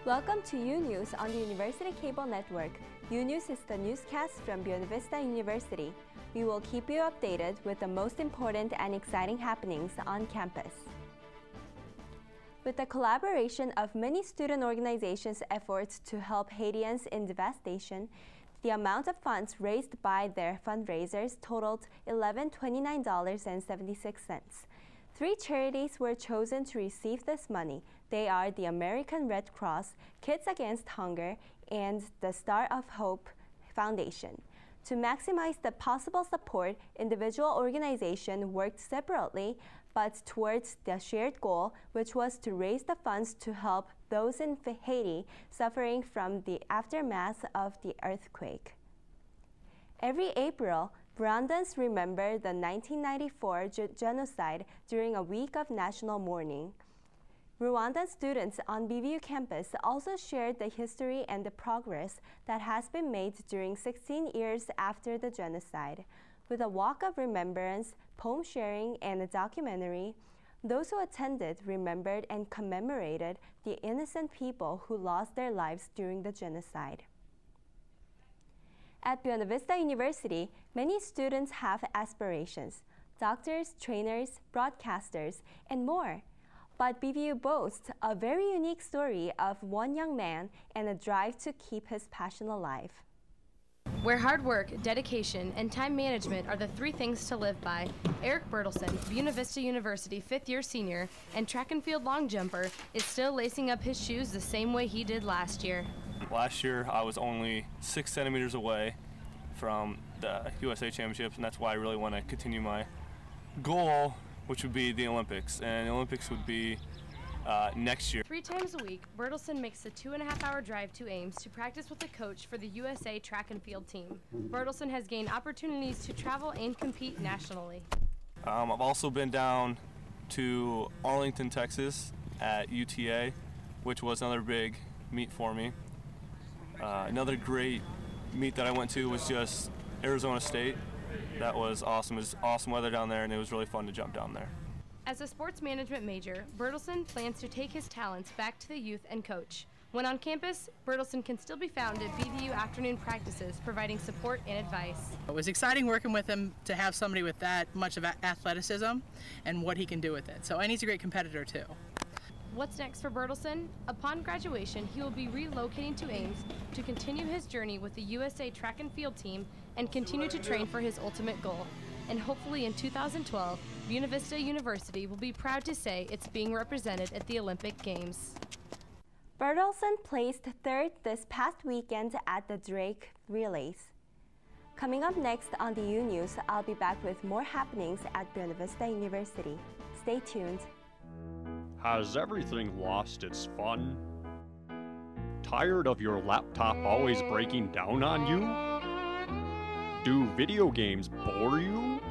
Welcome to UNEWS on the University Cable Network. UNEWS is the newscast from Buena Vista University. We will keep you updated with the most important and exciting happenings on campus. With the collaboration of many student organizations' efforts to help Haitians in devastation, the amount of funds raised by their fundraisers totaled $1129.76. 3 charities were chosen to receive this money. They are the American Red Cross, Kids Against Hunger, and the Star of Hope Foundation. To maximize the possible support, individual organizations worked separately, but towards the shared goal, which was to raise the funds to help those in Haiti suffering from the aftermath of the earthquake. Every April, Rwandans remember the 1994 genocide during a week of national mourning. Rwandan students on BVU campus also shared the history and the progress that has been made during 16 years after the genocide. With a walk of remembrance, poem sharing, and a documentary, those who attended remembered and commemorated the innocent people who lost their lives during the genocide. At Buena Vista University, many students have aspirations: doctors, trainers, broadcasters, and more. But BVU boasts a very unique story of one young man and a drive to keep his passion alive. Where hard work, dedication, and time management are the 3 things to live by, Eric Bertelson, Buena Vista University 5th-year senior and track and field long jumper, is still lacing up his shoes the same way he did last year. Last year, I was only 6 centimeters away from the USA Championships, and that's why I really want to continue my goal, which would be the Olympics. And the Olympics would be next year. 3 times a week, Bertelson makes the 2.5-hour drive to Ames to practice with a coach for the USA track and field team. Bertelson has gained opportunities to travel and compete nationally. I've also been down to Arlington, Texas at UTA, which was another big meet for me. Another great meet that I went to was just Arizona State. That was awesome. It was awesome weather down there, and it was really fun to jump down there. As a sports management major, Bertelson plans to take his talents back to the youth and coach. When on campus, Bertelson can still be found at BVU afternoon practices, providing support and advice. It was exciting working with him to have somebody with that much of athleticism and what he can do with it. So, and he's a great competitor too. What's next for Bertelson? Upon graduation, he will be relocating to Ames to continue his journey with the USA track and field team and continue to train for his ultimate goal. And hopefully in 2012, Buena Vista University will be proud to say it's being represented at the Olympic Games. Bertelson placed 3rd this past weekend at the Drake Relays. Coming up next on the UNEWS, I'll be back with more happenings at Buena Vista University. Stay tuned. Has everything lost its fun? Tired of your laptop always breaking down on you? Do video games bore you?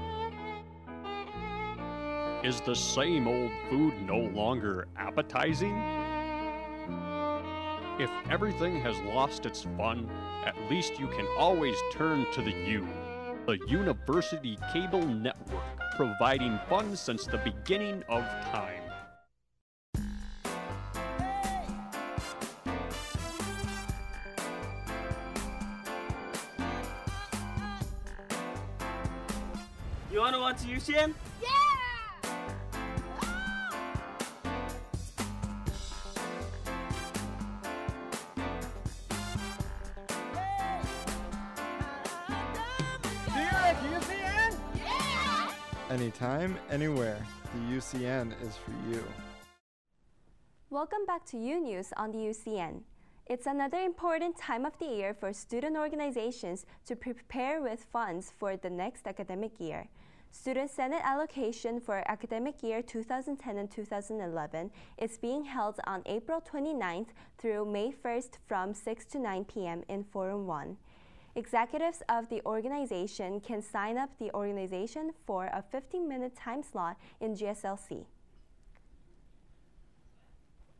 Is the same old food no longer appetizing? If everything has lost its fun, at least you can always turn to the U, the University Cable Network, providing fun since the beginning of time. You wanna watch UCN? Yeah! Do you like UCN? Yeah! Anytime, anywhere, the UCN is for you. Welcome back to UNEWS on the UCN. It's another important time of the year for student organizations to prepare with funds for the next academic year. Student Senate allocation for academic year 2010 and 2011 is being held on April 29th through May 1st from 6 to 9 p.m. in Forum 1. Executives of the organization can sign up the organization for a 15-minute time slot in GSLC.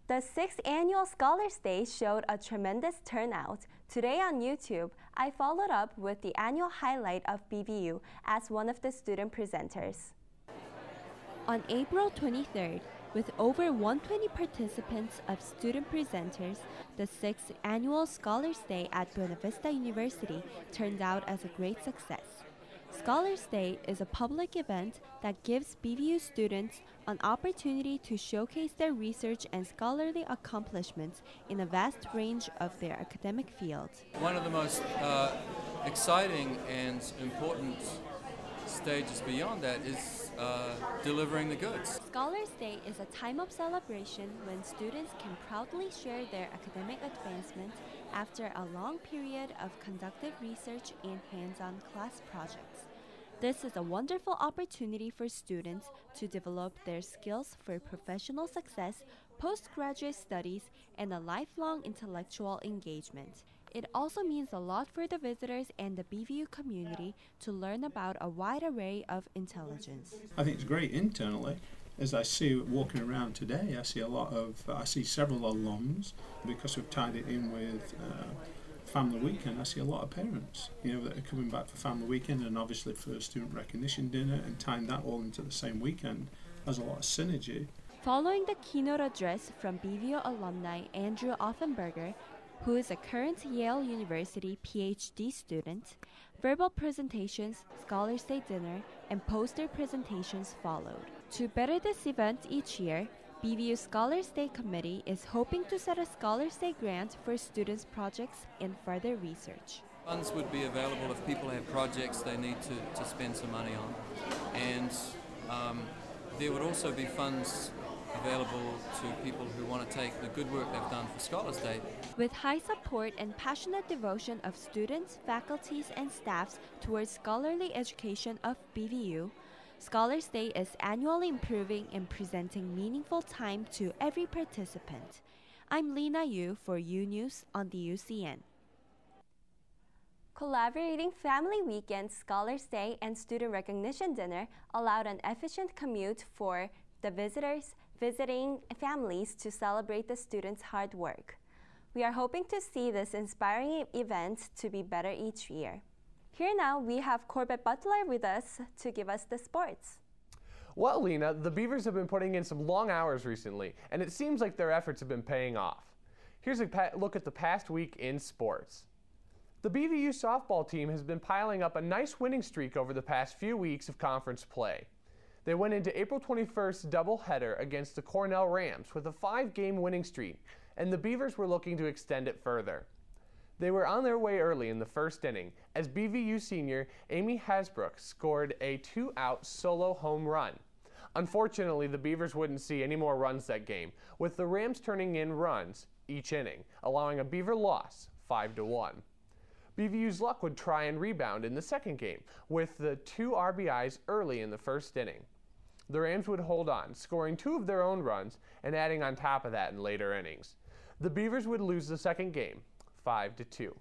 The 6th Annual Scholars Day showed a tremendous turnout. Today on YouTube, I followed up with the annual highlight of BVU as one of the student presenters. On April 23rd, With over 120 participants of student presenters, the 6th annual Scholars Day at Buena Vista University turned out as a great success. Scholars Day is a public event that gives BVU students an opportunity to showcase their research and scholarly accomplishments in a vast range of their academic field. One of the most exciting and important stages beyond that is delivering the goods. Scholars Day is a time of celebration when students can proudly share their academic advancement after a long period of conductive research and hands-on class projects. This is a wonderful opportunity for students to develop their skills for professional success, postgraduate studies, and a lifelong intellectual engagement. It also means a lot for the visitors and the BVU community to learn about a wide array of intelligence. I think it's great internally. As I see walking around today, I see several alums because we've tied it in with family weekend. I see a lot of parents, that are coming back for family weekend and obviously for student recognition dinner, and tying that all into the same weekend has a lot of synergy. Following the keynote address from BVU alumni Andrew Offenberger, who is a current Yale University PhD student, verbal presentations, Scholars Day dinner, and poster presentations followed. To better this event each year, BVU Scholars Day Committee is hoping to set a Scholars Day grant for students' projects and further research. Funds would be available if people have projects they need to spend some money on. And there would also be funds available to people who want to take the good work they've done for Scholars Day. With high support and passionate devotion of students, faculties, and staffs towards scholarly education of BVU, Scholars Day is annually improving and presenting meaningful time to every participant. I'm Lena Yoo for UNEWS on the UCN. Collaborating family weekend, Scholars Day, and student recognition dinner allowed an efficient commute for the visiting families to celebrate the students' hard work. We are hoping to see this inspiring event to be better each year. Here now, we have Corbett Butler with us to give us the sports. Well, Lena, the Beavers have been putting in some long hours recently, and it seems like their efforts have been paying off. Here's a look at the past week in sports. The BVU softball team has been piling up a nice winning streak over the past few weeks of conference play. They went into April 21st doubleheader against the Cornell Rams with a 5-game winning streak, and the Beavers were looking to extend it further. They were on their way early in the first inning as BVU senior Amy Hasbrook scored a 2-out solo home run. Unfortunately, the Beavers wouldn't see any more runs that game, with the Rams turning in runs each inning, allowing a Beaver loss 5-1. BVU's luck would try and rebound in the second game with the 2 RBIs early in the first inning. The Rams would hold on, scoring 2 of their own runs and adding on top of that in later innings. The Beavers would lose the second game 5-2.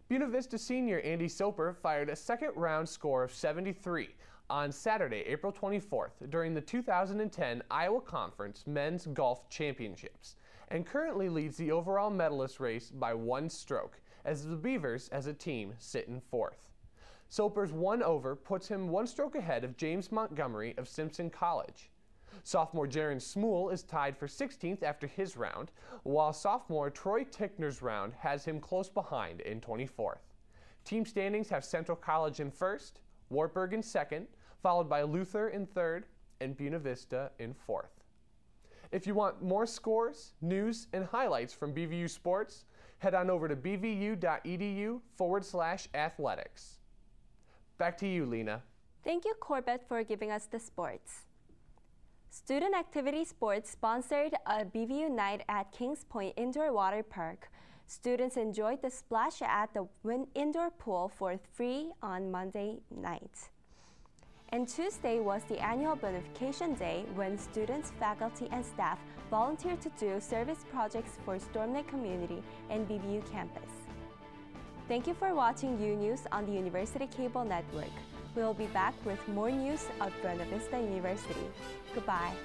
Buena Vista senior Andy Soper fired a second-round score of 73 on Saturday, April 24th during the 2010 Iowa Conference Men's Golf Championships, and currently leads the overall medalist race by 1 stroke, as the Beavers as a team sit in 4th. Soper's 1 over puts him 1 stroke ahead of James Montgomery of Simpson College. Sophomore Jaron Smool is tied for 16th after his round, while sophomore Troy Tickner's round has him close behind in 24th. Team standings have Central College in 1st, Wartburg in 2nd, followed by Luther in 3rd, and Buena Vista in 4th. If you want more scores, news, and highlights from BVU sports, head on over to bvu.edu/athletics. Back to you, Lena. Thank you, Corbett, for giving us the sports. Student Activity Sports sponsored a BVU night at Kings Point Indoor Water Park. Students enjoyed the splash at the indoor pool for free on Monday night. And Tuesday was the annual Bonification Day when students, faculty, and staff volunteered to do service projects for StormNet community and BVU campus. Thank you for watching UNEWS on the University Cable Network. We will be back with more news of Buena Vista University. Goodbye.